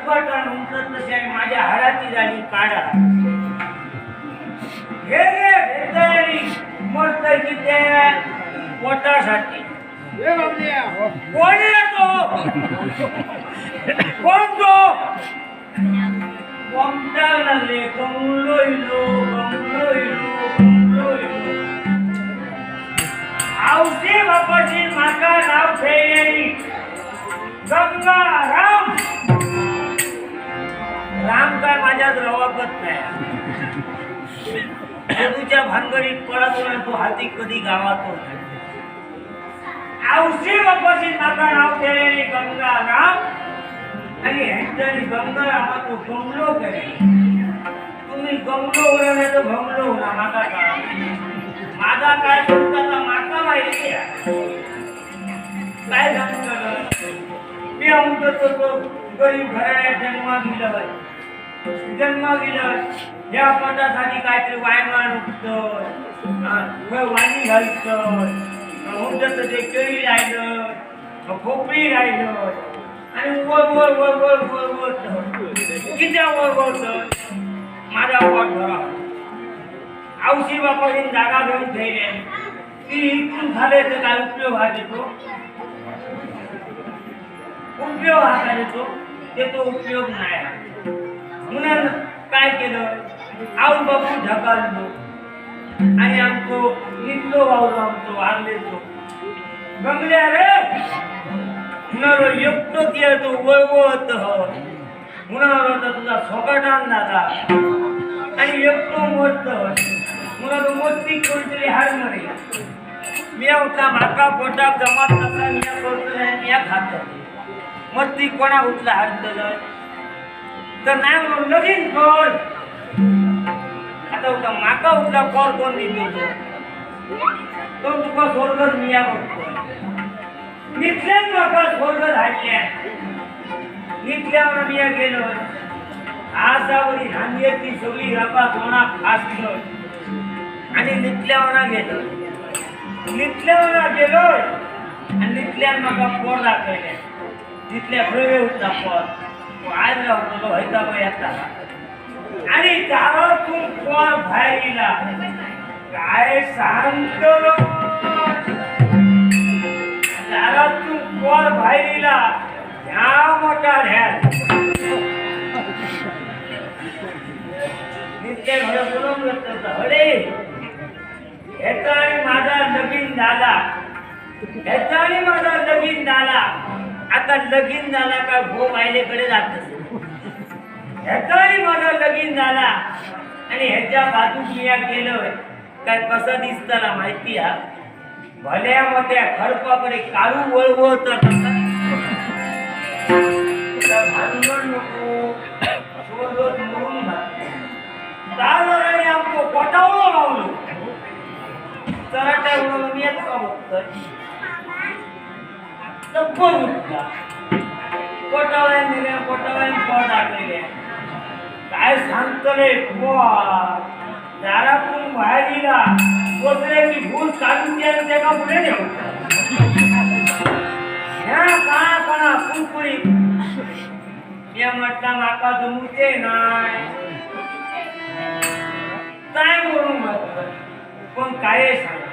सकटान उमटत तसे माझ्या हाडाची झाली काढा हे रे भेटली मस्त त्या पोटासाठी कोण येतो कोण तो कोणता लागले गमलो इलो आवशी बापाची माका नाव ठेवली गंगा राम राम काय माझ्यात रवापत नाही तुझ्या भानगडीत पडत नाही तो हाती कधी गावात होत आवशी बापाची माका नाव ठेवली गंगा राम आणि ह्यांच्यानी गंगा रामात गमलो करे तुम्ही गमलो उरा नाही तर भमलो उरा माका का माझा काय तुमचा माका माहिती काय सांगतो मी आमचं तो गरीब घराण्यात जन्म गेलं या पोटासाठी काहीतरी वायमान उठतं वाणी घालतं उमटत ते केळी राहिलं खोपडी राहिलं आणि वर किती वर माझा पोट भरा आवशी बापाची जागा घेऊन ठेवले ती इथून झाले तर काय उपयोग हा देतो उपयोग हा काय देतो ते तो उपयोग नाही म्हणून काय केलं आऊ बापू ढकललो आणि आमको निघलो वावलो आमचो आरलेचो गमल्या रे हुनारो एकटो तिया तो वळवळत हुनारो तर तुझा सोकाटान दादा आणि एकटो मरत हुनारो मोठी कोणतरी हार मरे मी उठला माका पोटाक जमात तसा मी करतो आणि या खात मोठी कोणा उठला हारतलं तर नाही म्हणून लगीन कर आता उठला माका उठला कोर कोण देतो तो तुका सोडकर मिया करतो निघल्यान माका सोडकर हाडल्या निघल्यावर मिया गेलो आसावरी हांगेची सगळी रपा कोणा फासलो आणि निघल्यावर गेलो आणि निघल्यान माका पोर दाखवले तिथल्या खरे उठला पोर आज राहतो व्हायचा येता आणि गावातून पोर बाहेर गेला काय सांगतो दारातून पोर बाहेर गेला ह्या मोठा ढ्याल नित्य घर बोलवून अरे ह्याचा आणि माझा लगीन झाला ह्याचा आणि माझा लगीन झाला आता लगीन झाला का भो मायलेकडे जात ह्याचा आणि माझा लगीन झाला आणि ह्याच्या बाजू मिया गेलोय काय कसं दिसताना माहिती हा भल्या मोठ्या खडपाकडे काळू वळवत भांडण नको शोधत म्हणून दादाने आमको पटावलं लावलं चराट्या उडवलं मी येत का बघतोय तब्बल उठला पोटावळ्यान दिल्या पोटावळ्यान पोट टाकलेल्या काय सांगतले दारातून बाहेर गेला दुसऱ्याची भूस काढून त्याला पुढे ठेवता ह्या काळा काळा कुरकुरी या म्हटला माका जमूचे नाही काय म्हणून पण काय सांगा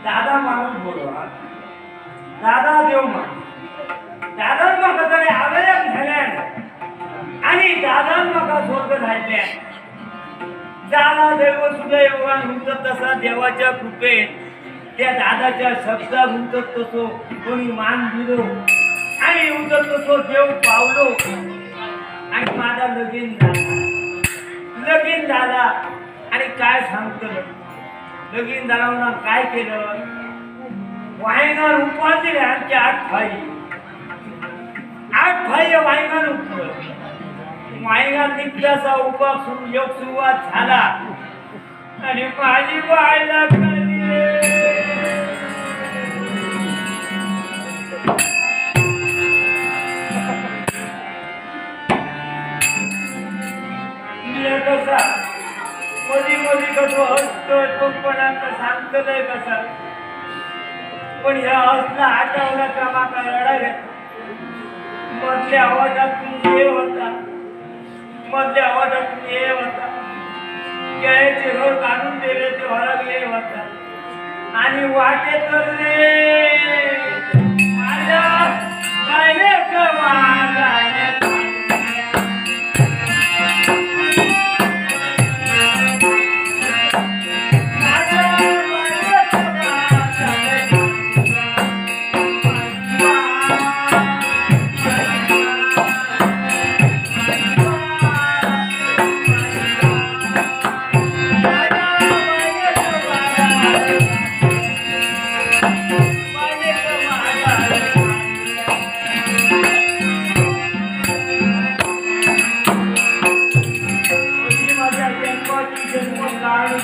दादा माणूस बोलवा दादा देव मान दादा माका तरी आवडत झाल्या आणि दादा माका स्वर्ग झाल्या दादा देव सुद्धा योगान म्हणतात तसा देवाच्या कृपेत त्या दादाच्या शब्दा म्हणतात तसो कोणी मान दिलो आणि म्हणतात तसो देव पावलो आणि माझा लगीन झाला आणि काय सांगतो लगीन झाला म्हणून काय केलं वायनार उपास दिले आमचे 8 भाई वायनार उपलं वायनार निघल्याचा उपास योग सुरुवात झाला आणि माझी वायला कसा मधी कसं हसतोय तो पण आता सांगतोय कसा पण ह्या हसला आठवला का माका रडा घेत मधल्या आवाजातून हे होता मधल्या वाटातून ये होता केळ्याचे रोड काढून दिले ते हरग ये होता आणि वाटेत रे माझ्या काय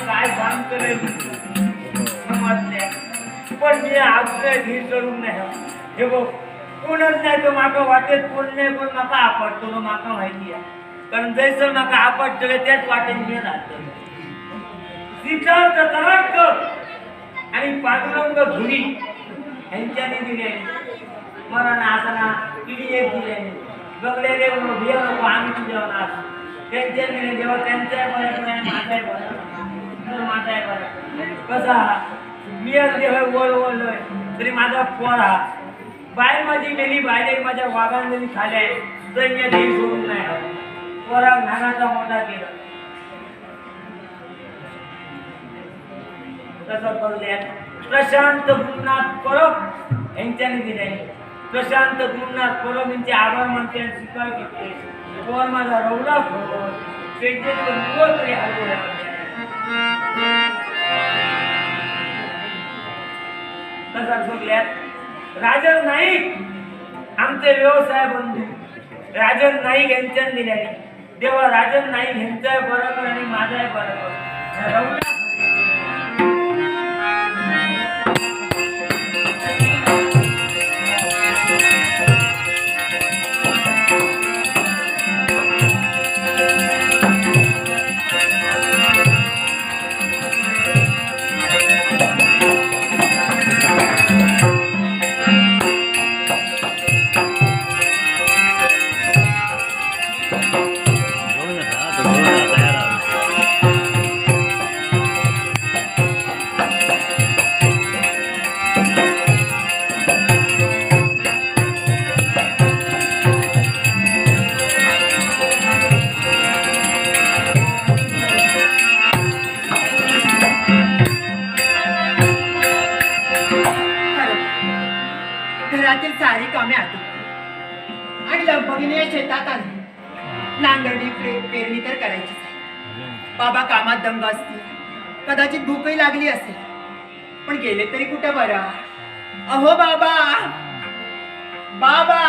काय सांगतो पण मी आज घी करून नाही हे बघ कोणच नाही तो माका वाटेत कोण नाही कोण माका आपटतो तो माका माहिती आहे कारण जैसर माका आपटतो त्याच वाटेत मी राहतो सिद्धार्थ तराटकर आणि पांडुरंग धुरी यांच्याने दिले मला नासाना किडी एक दिले बघलेले भिया नको आम्ही तुझ्यावर त्यांच्याने जेव्हा त्यांच्या बरं माझाही बरं माझाही बरं कसा मी आज जेव्हा वर वळलोय तरी माझा पोर हा बाय माझी गेली बाहेर माझ्या वाघांनी खाल्या दैन्य देही सोडून नाही पोरा लहानाचा मोठा केला तसं करूया प्रशांत गुरुनाथ परब यांच्याने दिले प्रशांत गुरुनाथ परब यांचे आभार मानते आणि स्वीकार घेतले पोर माझा रवला फोन तरी हलवला तसा सोडल्यात राजन नाईक आमचे व्यवसाय बंधू राजन नाईक यांच्या दिल्याने तेव्हा राजन नाईक यांचाही बरोबर आणि माझाही बरोबर घरातील सारी कामे आटोपली आणि लगबगीने शेतात आली नांगरणी पेरणी तर करायची बाबा कामात दंग असतील कदाचित भूकही लागली असेल पण गेले तरी कुठं बरं अहो बाबा बाबा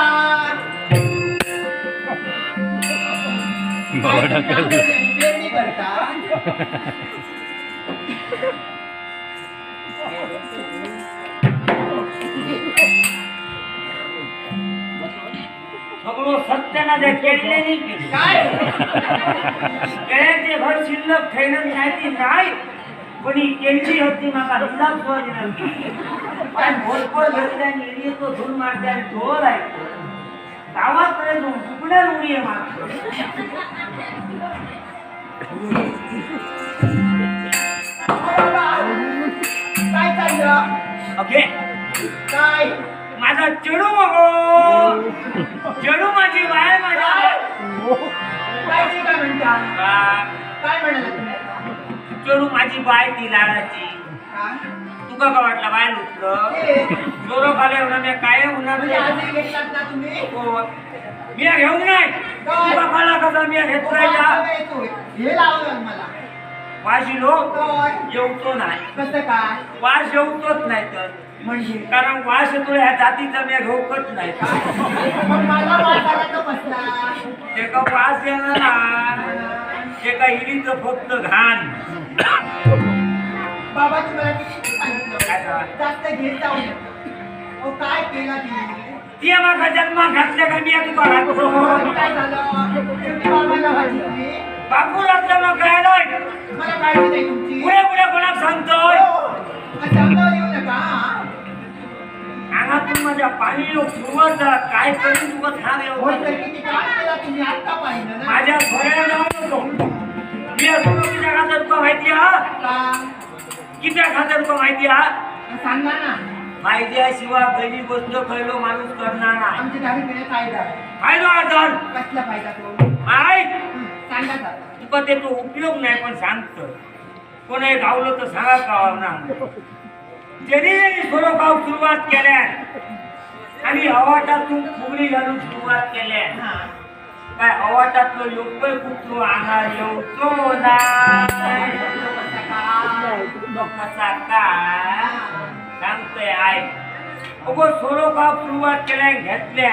पेरणी करता सगळं सत्याना केले नाही काय केळ्याचे घर शिल्लक खेळणं नाही नाही पण ही केळची होती माका हिलाच भोरपोर घेतल्या आणि तो धून मारते आणि ढोल आहे गावात कडे फुकण्या उडी आहे माग काय चाललं ओके काय माझा चेडू बघो चेडू माझी बाय माझ्या काय ते काय म्हणता काय म्हणाला तुम्ही चेडू माझी बाय ती लाडाची तुका का वाटला बाय लुटलं जोरो खाले होणार मी काय होणार घेतलात ना तुम्ही मी घेऊन नाही तुका खाला कसा मी घेतलाय का हे लावलं मला वाशी लोक येऊतो नाही कसं काय वास येऊतोच नाही तर म्हणजे कारण वास येतो ह्या जातीचा मी घेऊकच नाही मला वास आला तर बसला ते का वास येणार ना ते का हिरीचं फक्त घाण बाबा तुम्हाला किती सांगितलं जास्त घेत जाऊ नका काय केलं ती माझा जन्मा घातल्या का मी तुका घातलो काय झालं तुम्ही बाबाला घातली बापू लागलं मग काय मला काळजी नाही तुमची पुढे पुढे कोणाक सांगतोय सांगावर येऊ नका अंगातून माझ्या पाणी सुरुवात झाला काय करून तुला सांग हो तर एवढं. किती काम केला तुम्ही आता पाहिलं ना माझ्या घोड्याला जाऊ नको मी असं किती खात्यात तुला माहिती हा का किती खात्यात तुला माहिती हा सांगा ना फायद्याशिवाय पहिली गोष्ट पहिलो माणूस करणार नाही आमची दारू पिणे फायदा आहे. फायदा अर्धन कसला फायदा तो ऐक सांगा जाता तुका त्याचा उपयोग नाही पण सांगतो कोणी गावलं तर सांगा गाव ना ज्यांनी थोडं गाव सुरुवात केल्या आणि अवाटातून फुगडी घालून सुरुवात केल्या हा काय अवाटातलं योग्य कुठलो आहार येऊचो नाही कसा काय सांगतोय ऐक अगो सोलो गाव सुरुवात केल्या घेतल्या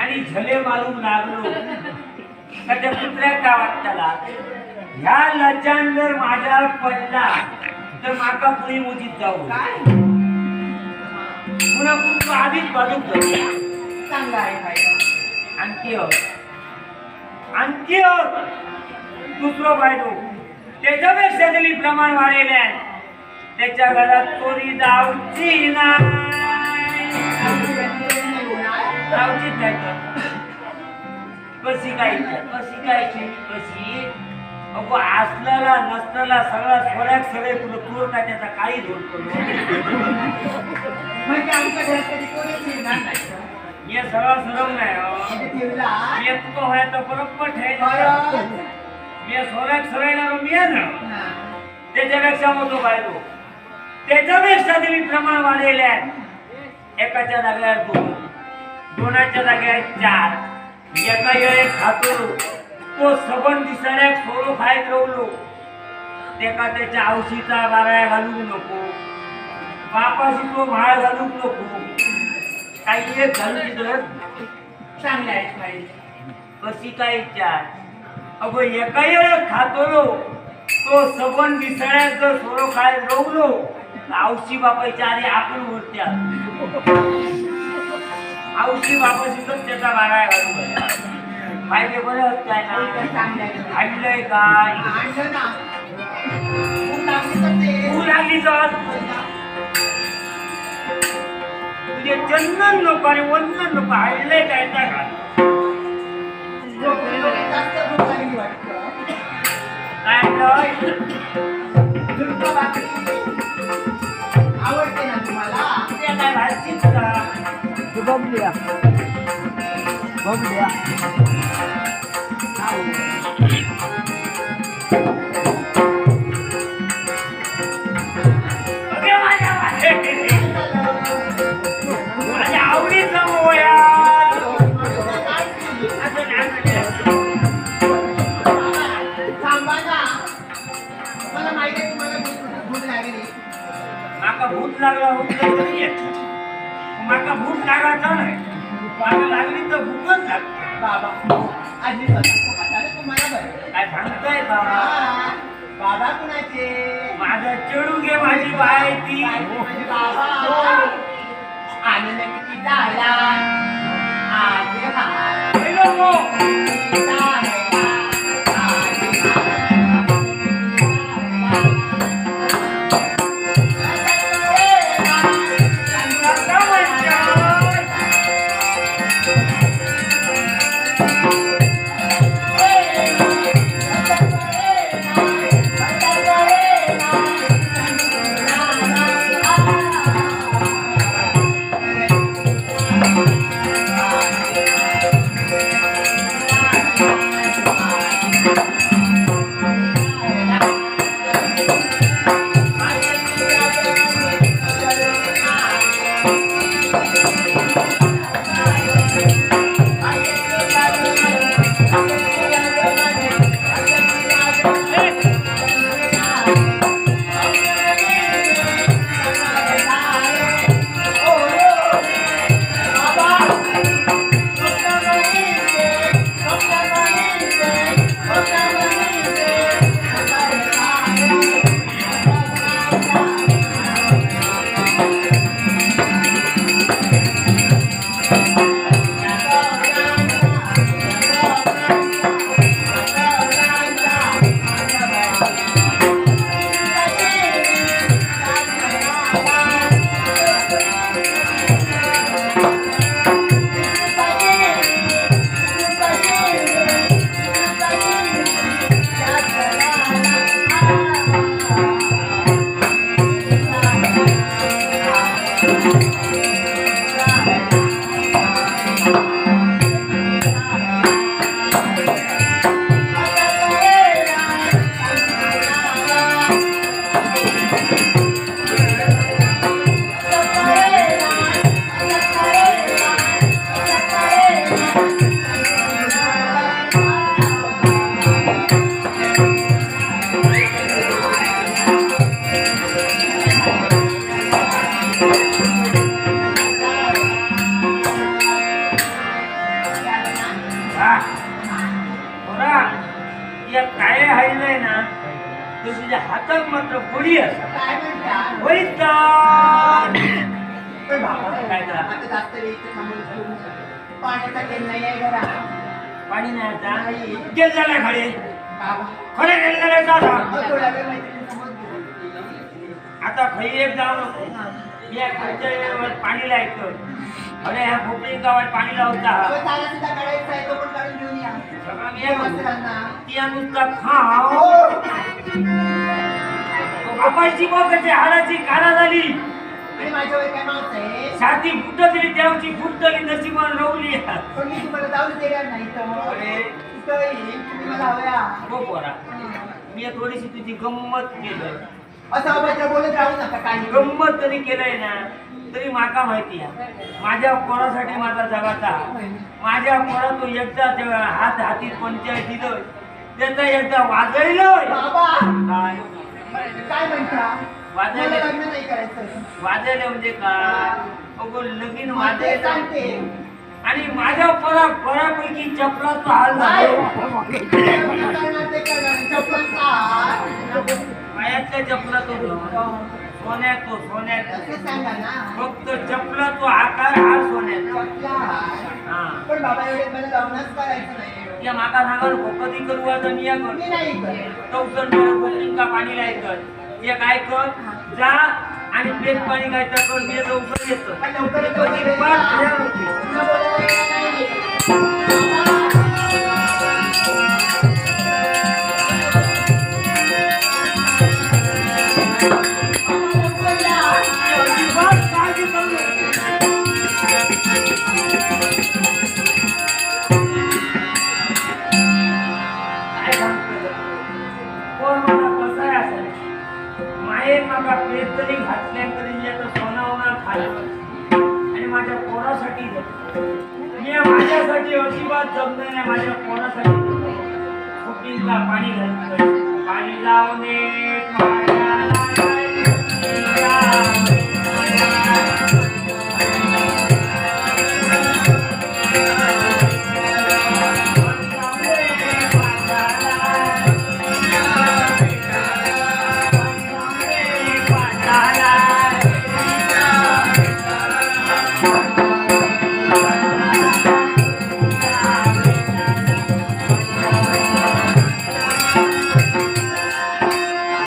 आणि झले मारून लागलो त्याच्या कुत्र्या का वाटताला ह्या लज्जान जर माझ्यावर पडला तर माका पुढे मोजीत जाऊ काय पुन्हा कुठं आधीच बाजूक धरल्या चांगला आहे फायदा आणखी दुसरं बायडो त्याच्यापेक्षा तरी प्रमाण वाढेल त्याच्या घरात चोरी जाऊची नाही जाऊचीच नाही तर. कशी अगो असलेला नसलेला सगळा सोऱ्याक सगळे तुला तूर टाकायचा काही धोरतो म्हणजे आमच्या घरात कधी कोणीच येणार नाही मी सरळ सरळ नाही हो. म्हणजे ठेवला मी तुका होया तर बरोबर ठेवायचं खरंच. मी सोऱ्याक सगळ्यांना मी ना हा. त्याच्यापेक्षा मोठो पाहिलो त्याच्यापेक्षा तरी प्रमाण वाढेल एकाच्या जाग्यावर दोन दोनाच्या जाग्यावर चार एका वेळेस खातो तो सबन दिसण्याक सोडो खायत राहलो त्याका त्याच्या औषधीचा बाराया घालू नको बापाशी तो म्हाळ घालू नको काही एक घालू तिथं चांगला आहे फायदा कशी काय इच्छा अगो एका वेळेस खातो तो सबन दिसण्याक जर सोडो खायत राहलो औषधी बापाच्या आधी आपण मूर्त्या औषधी बापाशी तर त्याचा बाराया घालू फायदे बरे होत काय ना चांगला आहे आणलंय काय आणलं ना ऊन लागली तर ते तू लागली तर तुझे चंदन नको आणि वंदन नको आणलंय काय त्या घाल जास्त भूक लागली वाटतं काय आणलंय झुणका भाकरी आवडते ना तुम्हाला ते काय घालशील का बबलिया बबलिया अगे माझ्या माझ्या आवडीचं मोया असं नाही थांबा ना मला माहिती आहे तुम्हाला भूक लागली माका भूक लागला होता तरी येत माका भूक लागायचा नाही माका लागली तर भूकच लागते बाबा आजी स्वतःच्या हाताने तुम्हाला बरं काय सांगताय का हा, बाबा कुणाचे माझा चेडू घे माझी बाय ती काय ते म्हणजे बाबा आनंद किती झाला आज हा पहिलं गो. आता म्हणतात, हा. बघा, या काय हायलंय ना ते तुझ्या हातात मात्र गोळी असा काय म्हणता वैताग. पण बाबा काय करा? आता जास्त वेळ इथे थांबून करू नका. पाण्याचा केल नाही आहे घरात. पाणी नाही आता नाही. गेल झाला खडे बाबा खडे गेलेला जा अहो, थोडा वेळ मैत्रिणीसमोर बोलू. आता खई एक जाऊ नको या खालच्या वेळेवर पाणी लायचं. अरे ह्या भोपळी गावात पाणी लावता अहो, चारा सुद्धा काढायचा आहे, तो पण काढून घेऊन या. सगळं मी एक वस्त्रांना. ती नुसता खाव बापाची बघायची हाडाची काढा झाली आणि माझ्यावर काय मावत आहे छाती फुट तरी देवची फुट तरी नशिबान रवली. पण मी तुम्हाला जाऊच देणार नाही तर अरे इथं येईल, तुम्ही मला हवया. हो पोरा मी थोडीशी तुझी गंमत केलं. असं अभद्र बोलत राहू नका काही. गंमत तरी केलंय ना तरी माका माहिती आहे माझ्या पोरासाठी माझा जगाचा माझ्या पोरा तो एकदा जेव्हा हात हाती पंचायत दिलं त्याचा एकदा वाजळलोय. बाबा काय काय म्हणता वाजले. मला लग्न नाही करायचं. वाजले म्हणजे काय अगो लगीन मला ते वाजले सांगते. आणि माझ्या बऱ्यापैकी चपलाचा हाल काय? झाला. करणार ते करणार. चपलांचा हार. पायातल्या चपला तो सोन्यात असं सांगा ना. फक्त चपला तो आकार हा सोन्याचा. चपला हार. हा पण बाबा एवढे मला लग्नच करायचं नाही. या माका सांगाल कधी करू आता मी या कर मी नाही करत. चौसर बोलून का पाणी लायचं हे काय कर जा आणि पेट पाणी काय तर कर मी लवकर येतो. पण लवकर येतो. कधी पाठ घ्या होती. तुला बोलायला नाही. अजिबात काळजी करू नका. काय सांगतो? कोण मला कसं आहे असं? माये मागा पेट तरी घातल्या तरी आता सोनावणार खाल्लं आणि माझ्या पोरासाठी जगतो. मी माझ्यासाठी अजिबात जगणार नाही. माझ्या पोरासाठी कुठीला पाणी घालतोय पाणी लावणे पाणी